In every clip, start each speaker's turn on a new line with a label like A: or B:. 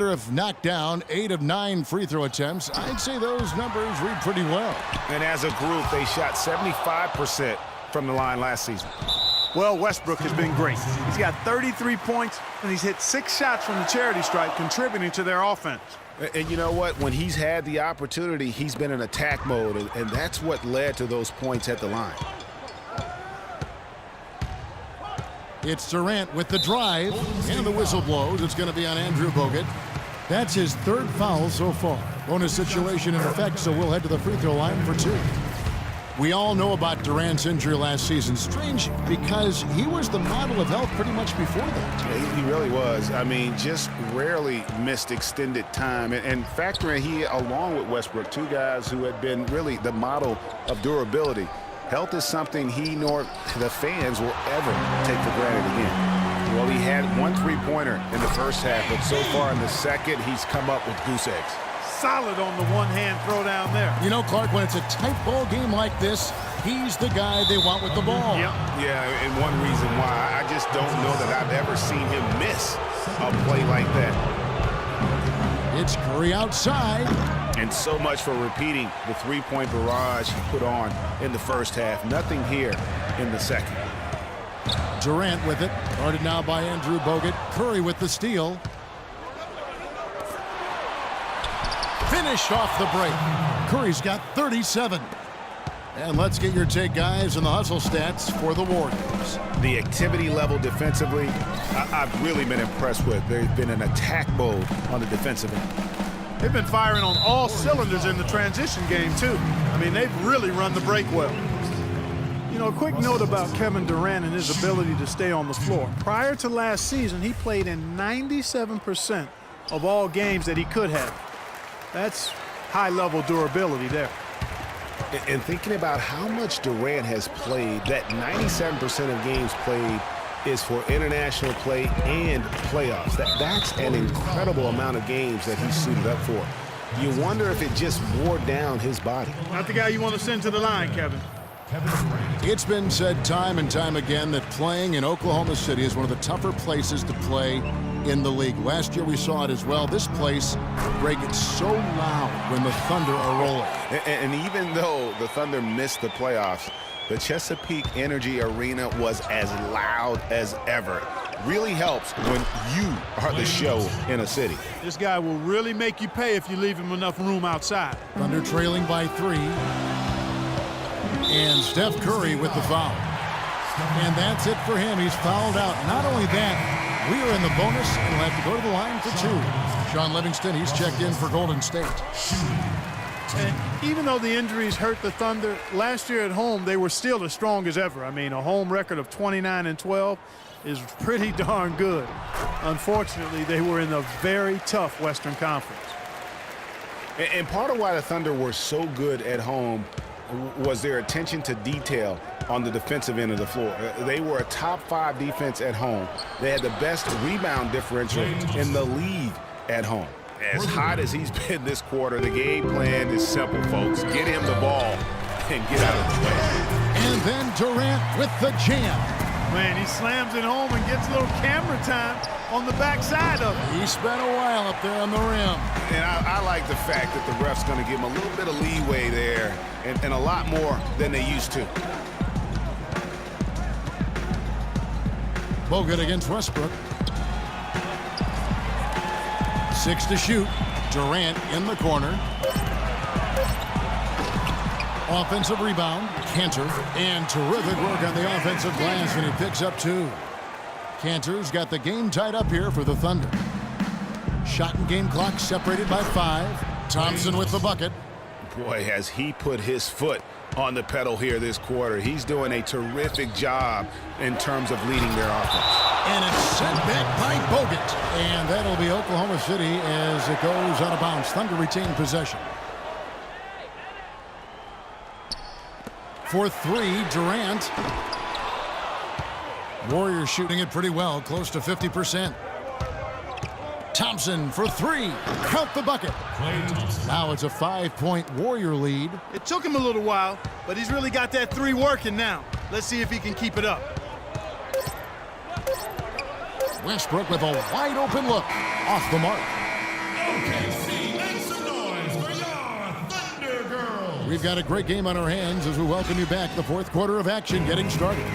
A: Have knocked down 8 of 9 free throw attempts. I'd say those numbers read pretty well.
B: And as a group, they shot 75% from the line last season.
C: Well, Westbrook has been great. He's got 33 points, and he's hit 6 shots from the charity stripe, contributing to their offense.
B: And you know what? When he's had the opportunity, he's been in attack mode, and that's what led to those points at the line.
A: It's Durant with the drive, and the whistle blows. It's going to be on Andrew Bogut. That's his 3rd foul so far. Bonus situation in effect, so we'll head to the free throw line for 2. We all know about Durant's injury last season. Strange, because he was the model of health pretty much before that.
B: Yeah, he really was. I mean, just rarely missed extended time. And factoring he, along with Westbrook, 2 guys who had been really the model of durability. Health is something he nor the fans will ever take for granted again. Well, he had 1 3-pointer in the first half, but so far in the second, he's come up with goose eggs.
C: Solid on the one-hand throw down there.
A: You know, Clark, when it's a tight ball game like this, he's the guy they want with the ball.
B: Yep. Yeah, and one reason why, I just don't know that I've ever seen him miss a play like that.
A: It's Curry outside.
B: And so much for repeating the 3-point barrage he put on in the first half. Nothing here in the second.
A: Durant with it. Guarded now by Andrew Bogut. Curry with the steal. Finished off the break. Curry's got 37. And let's get your take, guys, on the hustle stats for the Warriors.
B: The activity level defensively, I've really been impressed with. There's been an attack mode on the defensive end.
C: They've been firing on all cylinders in the transition game, too. I mean, they've really run the break well. You know, a quick note about Kevin Durant and his ability to stay on the floor. Prior to last season, he played in 97% of all games that he could have. That's high-level durability there.
B: And thinking about how much Durant has played, that 97% of games played is for international play and playoffs. That's an incredible amount of games that he's suited up for. You wonder if it just wore down his body.
C: Not the guy you want to send to the line, Kevin.
A: It's been said time and time again that playing in Oklahoma City is one of the tougher places to play in the league. Last year we saw it as well. This place, Greg, gets so loud when the Thunder are rolling.
B: And even though the Thunder missed the playoffs, the Chesapeake Energy Arena was as loud as ever. Really helps when you are the show in a city.
C: This guy will really make you pay if you leave him enough room outside.
A: Thunder trailing by 3. And Steph Curry with the foul. And that's it for him. He's fouled out. Not only that, we are in the bonus and we'll have to go to the line for 2. Sean Livingston, he's checked in for Golden State.
C: And even though the injuries hurt the Thunder, last year at home, they were still as strong as ever. I mean, a home record of 29-12 is pretty darn good. Unfortunately, they were in a very tough Western Conference.
B: And part of why the Thunder were so good at home was their attention to detail on the defensive end of the floor. They were a top 5 defense at home. They had the best rebound differential in the league at home. As hot as he's been this quarter, the game plan is simple, folks. Get him the ball and get out of the way.
A: And then Durant with the jam.
C: Man, he slams it home and gets a little camera time on the backside of it.
A: He spent a while up there on the rim.
B: And I like the fact that the ref's going to give him a little bit of leeway there and a lot more than they used to.
A: Bogut against Westbrook. 6 to shoot. Durant in the corner. Offensive rebound. Cantor. And terrific work on the offensive glass, and he picks up 2. Cantor's got the game tied up here for the Thunder. Shot and game clock separated by 5. Thompson with the bucket.
B: Boy, has he put his foot on the pedal here this quarter. He's doing a terrific job in terms of leading their offense.
A: And it's sent back by Bogut. And that'll be Oklahoma City as it goes out of bounds. Thunder retain possession. For 3, Durant. Warriors shooting it pretty well, close to 50%. Thompson for 3. Count the bucket. Now it's a 5-point Warrior lead.
C: It took him a little while, but he's really got that 3 working now. Let's see if he can keep it up.
A: Westbrook with a wide open look. Off the mark. We've got a great game on our hands as we welcome you back. The fourth quarter of action getting started.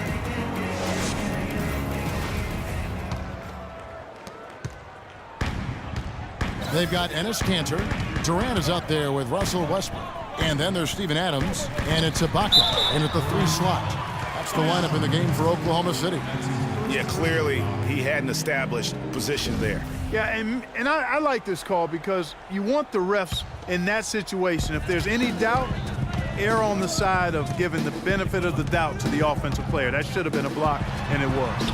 A: They've got Enes Kanter. Durant is out there with Russell Westbrook. And then there's Steven Adams. And it's Ibaka in at the 3 slot. That's the lineup in the game for Oklahoma City.
B: Yeah, clearly he had an established position there.
C: Yeah, and I like this call because you want the refs in that situation. If there's any doubt, err on the side of giving the benefit of the doubt to the offensive player. That should have been a block, and it was.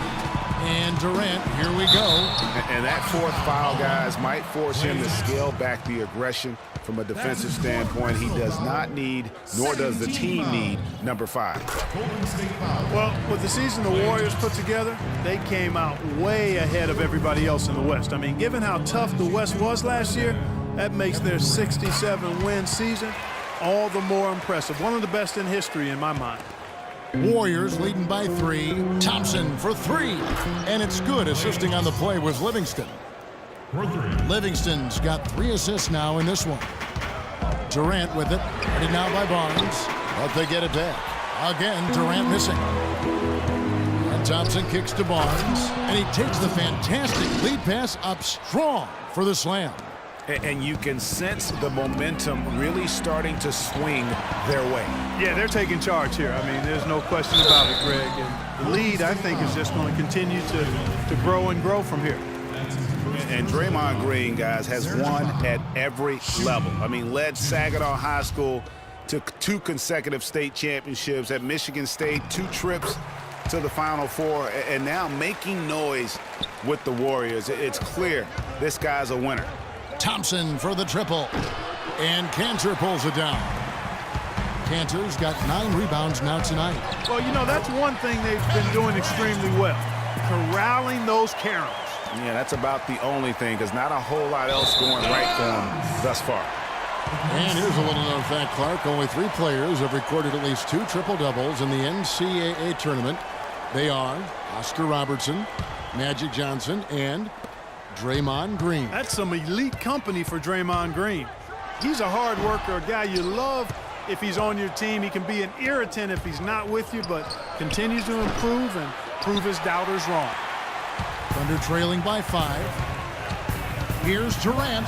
A: And Durant, here we go.
B: And that fourth foul, guys, might force him to scale back the aggression from a defensive standpoint. He does not need, nor does the team need, number 5.
C: Well, with the season the Warriors put together, they came out way ahead of everybody else in the West. I mean, given how tough the West was last year, that makes their 67-win season all the more impressive. One of the best in history in my mind.
A: Warriors leading by 3. Thompson for 3. And it's good. Assisting on the play was Livingston. Livingston's got 3 assists now in this one. Durant with it. Ready now by Barnes. But they get it back. Again, Durant missing. And Thompson kicks to Barnes. And he takes the fantastic lead pass up strong for the slam.
B: And you can sense the momentum really starting to swing their way.
C: Yeah, they're taking charge here. I mean, there's no question about it, Greg. And the lead, I think, is just going to continue to grow and grow from here.
B: And Draymond Green, guys, has won at every level. I mean, led Saginaw High School to 2 consecutive state championships at Michigan State, 2 trips to the Final Four, and now making noise with the Warriors. It's clear this guy's a winner.
A: Thompson for the triple. And Kanter pulls it down. Kanter's got 9 rebounds now tonight.
C: Well, you know, that's one thing they've been doing extremely well. Corralling those Karens.
B: Yeah, that's about the only thing, because not a whole lot else going right for them thus far.
A: And here's a little known fact, Clark. Only 3 players have recorded at least 2 triple-doubles in the NCAA tournament. They are Oscar Robertson, Magic Johnson, and Draymond Green.
C: That's some elite company for Draymond Green. He's a hard worker, a guy you love if he's on your team. He can be an irritant if he's not with you, but continues to improve and prove his doubters wrong.
A: Thunder trailing by 5. Here's Durant,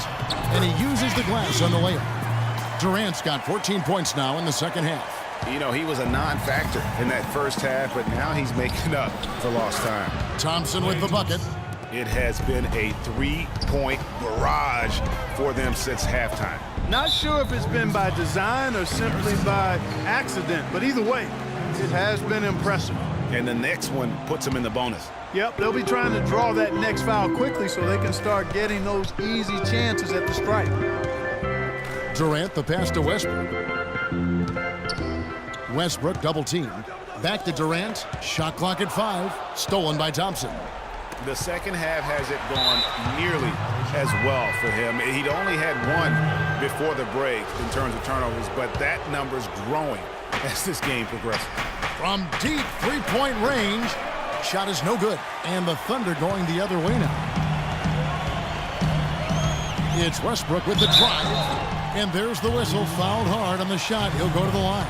A: and he uses the glass on the layup. Durant's got 14 points now in the second half.
B: You know, he was a non-factor in that first half, but now he's making up for lost time.
A: Thompson with the bucket.
B: It has been a 3-point barrage for them since halftime.
C: Not sure if it's been by design or simply by accident, but either way, it has been impressive.
B: And the next one puts them in the bonus.
C: Yep, they'll be trying to draw that next foul quickly so they can start getting those easy chances at the stripe.
A: Durant, the pass to Westbrook. Westbrook double team. Back to Durant. Shot clock at 5. Stolen by Thompson.
B: The second half hasn't gone nearly as well for him. He'd only had 1 before the break in terms of turnovers, but that number's growing as this game progresses.
A: From deep 3-point range, shot is no good, and the Thunder going the other way now. It's Westbrook with the drive, and there's the whistle. Fouled hard on the shot. He'll go to the line.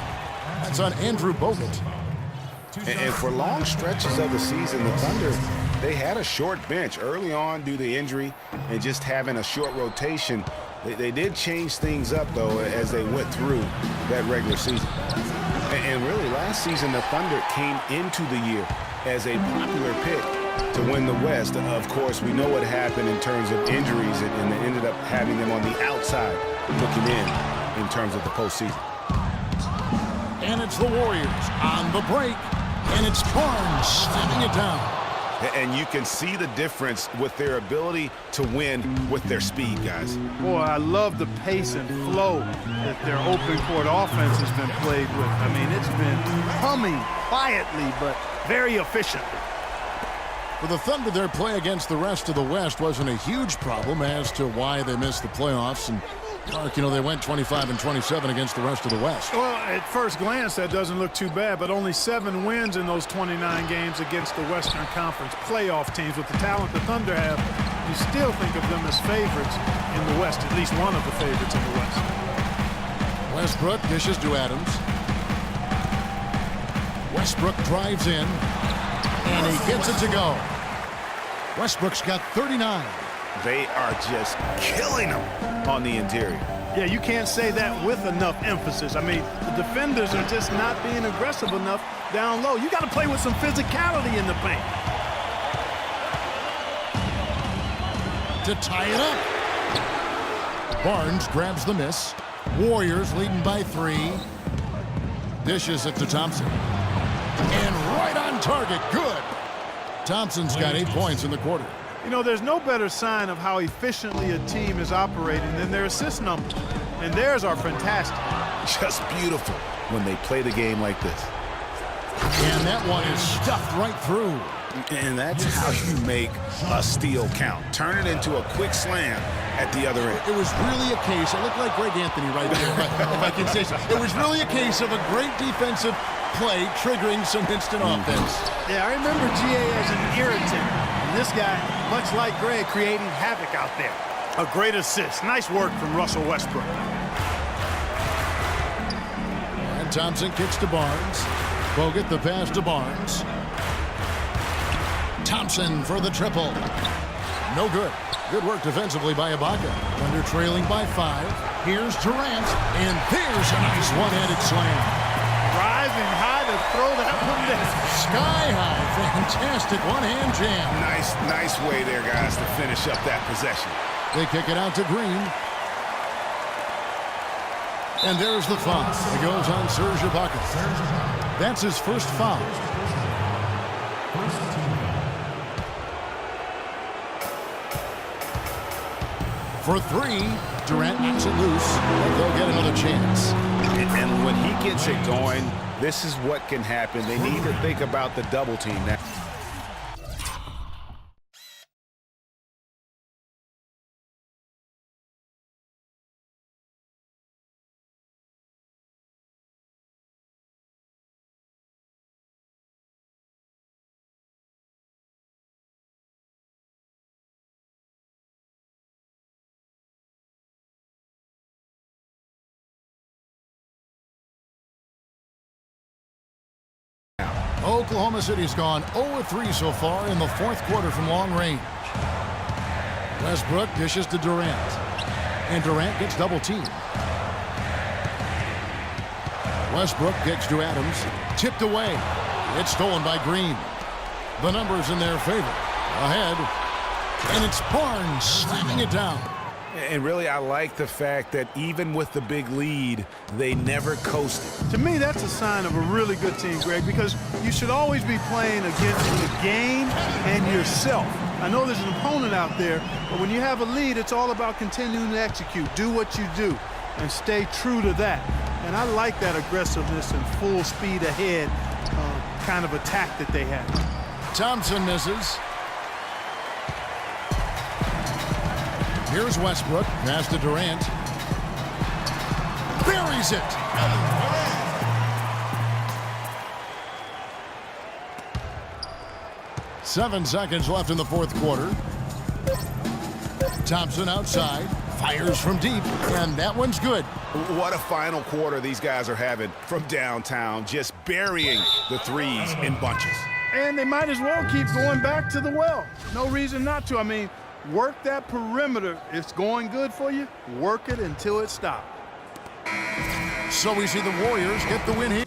A: That's on Andrew Bogut.
B: And for long stretches of the season, the Thunder, they had a short bench early on due to injury and just having a short rotation. They did change things up, though, as they went through that regular season. And really, last season, the Thunder came into the year as a popular pick to win the West. Of course, we know what happened in terms of injuries, and they ended up having them on the outside looking in terms of the postseason.
A: And it's the Warriors on the break, and it's Barnes slamming it down.
B: And you can see the difference with their ability to win with their speed, guys.
C: Boy, I love the pace and flow that their open court offense has been played with. I mean, it's been humming quietly, but very efficient.
A: For the Thunder, their play against the rest of the West wasn't a huge problem as to why they missed the playoffs. And Clark, you know, they went 25-27 against the rest of the West.
C: Well, at first glance, that doesn't look too bad, but only 7 wins in those 29 games against the Western Conference playoff teams. With the talent the Thunder have, you still think of them as favorites in the West, at least one of the favorites in the West.
A: Westbrook dishes to Adams. Westbrook drives in, and he gets it to go. Westbrook's got 39.
B: They are just killing them on the interior.
C: Yeah, you can't say that with enough emphasis. I mean, the defenders are just not being aggressive enough down low. You got to play with some physicality in the paint.
A: To tie it up. Barnes grabs the miss. Warriors leading by 3. Dishes it to Thompson. And right on target. Good. Thompson's got 8 points in the quarter.
C: You know, there's no better sign of how efficiently a team is operating than their assist numbers. And theirs are fantastic.
B: Just beautiful when they play the game like this.
A: And that one is stuffed right through.
B: And that's how you make a steal count. Turn it into a quick slam at the other end.
A: It was really a case, it looked like Greg Anthony right there, if I can say so. It was really a case of a great defensive play triggering some instant offense.
C: Yeah, I remember GA as an irritant. And this guy, much like Greg, creating havoc out there. A great assist. Nice work from Russell Westbrook.
A: And Thompson kicks to Barnes. Bogut the pass to Barnes. Thompson for the triple. No good. Good work defensively by Ibaka. Thunder trailing by 5. Here's Durant, and there's a nice one-handed slam.
C: Rising high to throw that one down.
A: Sky high, fantastic one-hand jam.
B: Nice way there, guys, to finish up that possession.
A: They kick it out to Green. And there's the foul. It goes on Serge Ibaka. That's his first foul. For 3, Durant knocks it loose, but they'll get another chance.
B: And when he gets it going, this is what can happen. They need to think about the double team now.
A: Oklahoma City's gone 0-3 so far in the 4th quarter from long range. Westbrook dishes to Durant. And Durant gets double teamed. Westbrook kicks to Adams. Tipped away. It's stolen by Green. The numbers in their favor. Ahead. And it's Barnes slamming it down.
B: And really, I like the fact that even with the big lead, they never coasted.
C: To me, that's a sign of a really good team, Greg, because you should always be playing against the game and yourself. I know there's an opponent out there, but when you have a lead, it's all about continuing to execute. Do what you do and stay true to that. And I like that aggressiveness and full speed ahead kind of attack that they have.
A: Thompson misses. Here's Westbrook. Pass to Durant. Buries it. 7 seconds left in the 4th quarter. Thompson outside. Fires from deep. And that one's good.
B: What a final quarter these guys are having from downtown. Just burying the threes in bunches.
C: And they might as well keep going back to the well. No reason not to. I mean, work that perimeter. It's going good for you. Work it until it stops.
A: So we see the Warriors get the win here.